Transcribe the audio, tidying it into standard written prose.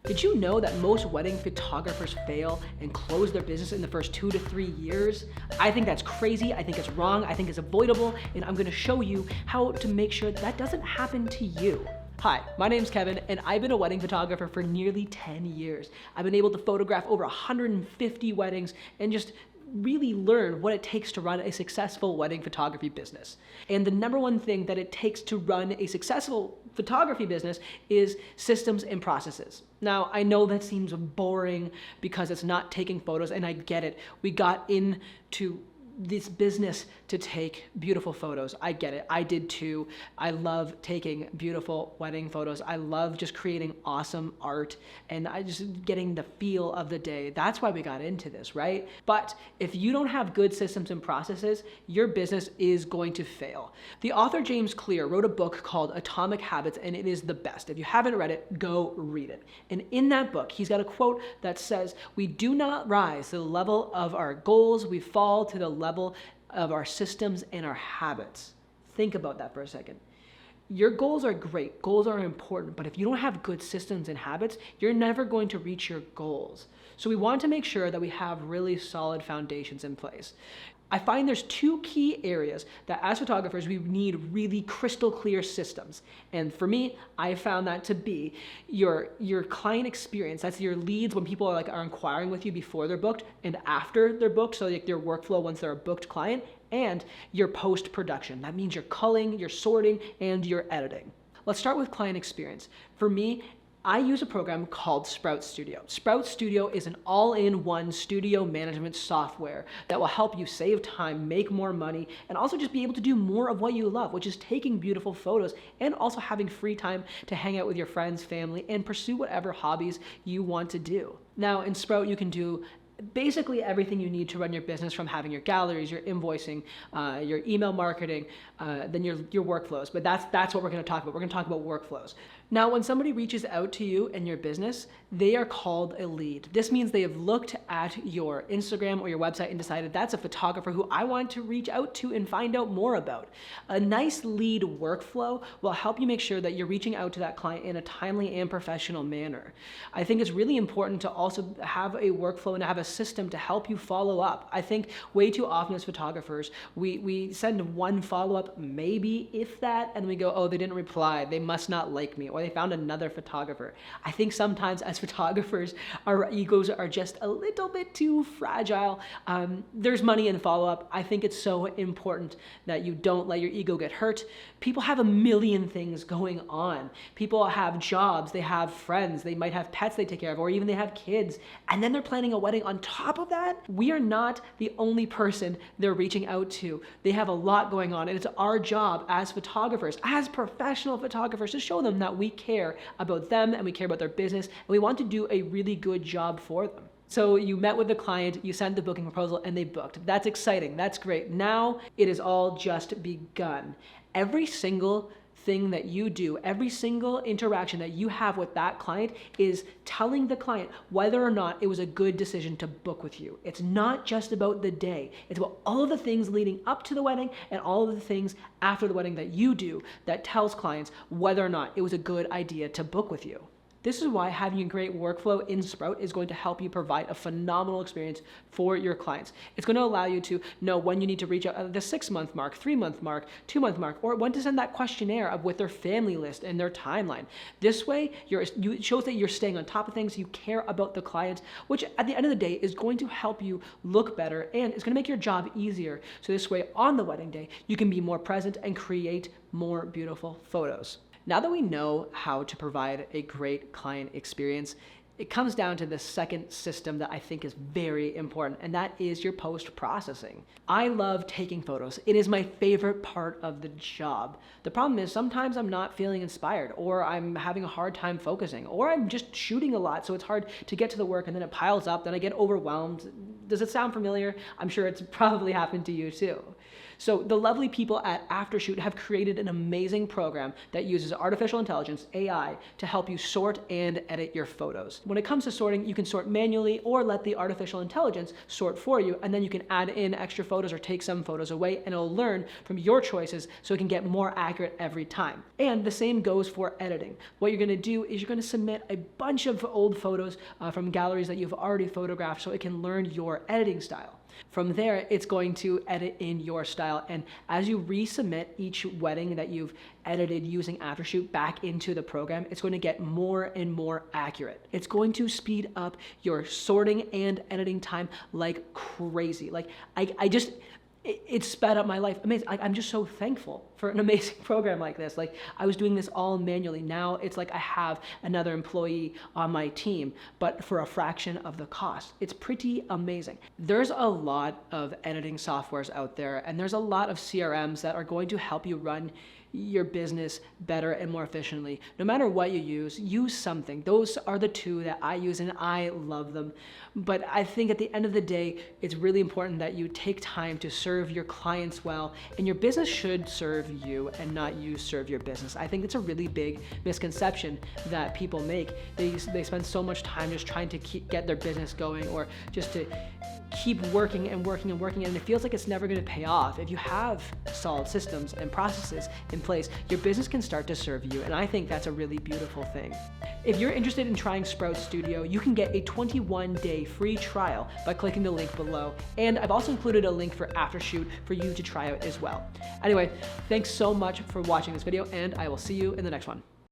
Did you know that most wedding photographers fail and close their business in the first 2 to 3 years? I think that's crazy, I think it's wrong, I think it's avoidable, and I'm gonna show you how to make sure that doesn't happen to you. Hi, my name's Kevin, and I've been a wedding photographer for nearly 10 years. I've been able to photograph over 150 weddings and just really learn what it takes to run a successful wedding photography business. And the number one thing that it takes to run a successful photography business is systems and processes. Now, I know that seems boring because it's not taking photos, and I get it. We got into this business to take beautiful photos. I get it. I did too. I love taking beautiful wedding photos. I love just creating awesome art and I just getting the feel of the day. That's why we got into this, right? But if you don't have good systems and processes, your business is going to fail. The author James Clear wrote a book called Atomic Habits, and it is the best. If you haven't read it, go read it. And in that book, he's got a quote that says, "We do not rise to the level of our goals, we fall to the level of our systems and our habits." Think about that for a second. Your goals are great, goals are important, but if you don't have good systems and habits, you're never going to reach your goals. So we want to make sure that we have really solid foundations in place. I find there's two key areas that as photographers we need really crystal clear systems. And for me, I found that to be your client experience. That's your leads when people are inquiring with you before they're booked and after they're booked, so like your workflow once they're a booked client, and your post-production. That means your culling, your sorting, and your editing. Let's start with client experience. For me, I use a program called Sprout Studio. Sprout Studio is an all-in-one studio management software that will help you save time, make more money, and also just be able to do more of what you love, which is taking beautiful photos and also having free time to hang out with your friends, family, and pursue whatever hobbies you want to do. Now, in Sprout, you can do basically everything you need to run your business, from having your galleries, your invoicing, your email marketing, then your workflows. But that's what we're going to talk about. We're going to talk about workflows. Now, when somebody reaches out to you and your business, they are called a lead. This means they have looked at your Instagram or your website and decided that's a photographer who I want to reach out to and find out more about. A nice lead workflow will help you make sure that you're reaching out to that client in a timely and professional manner. I think it's really important to also have a workflow and have a system to help you follow up. I think way too often as photographers, we send one follow-up, maybe if that, and we go, oh, they didn't reply, they must not like me, or they found another photographer. I think sometimes as photographers, our egos are just a little bit too fragile. There's money in follow-up. I think it's so important that you don't let your ego get hurt. People have a million things going on. People have jobs, they have friends, they might have pets they take care of, or even they have kids, and then they're planning a wedding on top of that. We are not the only person they're reaching out to. They have a lot going on, and it's our job as photographers, as professional photographers, to show them that we care about them and we care about their business, and we want to do a really good job for them. So you met with the client, you sent the booking proposal, and they booked. That's exciting, that's great. Now it is all just begun. Every single thing that you do, every single interaction that you have with that client is telling the client whether or not it was a good decision to book with you. It's not just about the day. It's about all of the things leading up to the wedding and all of the things after the wedding that you do that tells clients whether or not it was a good idea to book with you. This is why having a great workflow in Sprout is going to help you provide a phenomenal experience for your clients. It's going to allow you to know when you need to reach out at the 6-month mark, 3-month mark, 2-month mark, or when to send that questionnaire with their family list and their timeline. This way, it shows that you're staying on top of things, you care about the client, which at the end of the day is going to help you look better and it's going to make your job easier. So this way, on the wedding day, you can be more present and create more beautiful photos. Now that we know how to provide a great client experience, it comes down to the second system that I think is very important, and that is your post-processing. I love taking photos. It is my favorite part of the job. The problem is sometimes I'm not feeling inspired, or I'm having a hard time focusing, or I'm just shooting a lot, so it's hard to get to the work, and then it piles up, then I get overwhelmed. Does it sound familiar? I'm sure it's probably happened to you too. So the lovely people at Aftershoot have created an amazing program that uses artificial intelligence, AI, to help you sort and edit your photos. When it comes to sorting, you can sort manually or let the artificial intelligence sort for you, and then you can add in extra photos or take some photos away, and it'll learn from your choices so it can get more accurate every time. And the same goes for editing. What you're gonna do is you're gonna submit a bunch of old photos from galleries that you've already photographed so it can learn your editing style. From there, it's going to edit in your style, and as you resubmit each wedding that you've edited using Aftershoot back into the program, it's going to get more and more accurate. It's going to speed up your sorting and editing time like crazy. Like it sped up my life. Amazing. I'm just so thankful for an amazing program like this. Like, I was doing this all manually. Now it's like I have another employee on my team, but for a fraction of the cost. It's pretty amazing. There's a lot of editing softwares out there, and there's a lot of CRMs that are going to help you run your business better and more efficiently. No matter what you use something. Those are the two that I use, and I love them. But I think at the end of the day, it's really important that you take time to serve your clients well, and your business should serve you and not you serve your business. I think it's a really big misconception that people make. They spend so much time just trying to get their business going, or just to keep working and working and working, and it feels like it's never going to pay off. If you have solid systems and processes in place, your business can start to serve you, and I think that's a really beautiful thing. If you're interested in trying Sprout Studio, you can get a 21-day free trial by clicking the link below, and I've also included a link for Aftershoot for you to try out as well. Anyway, thanks so much for watching this video, and I will see you in the next one.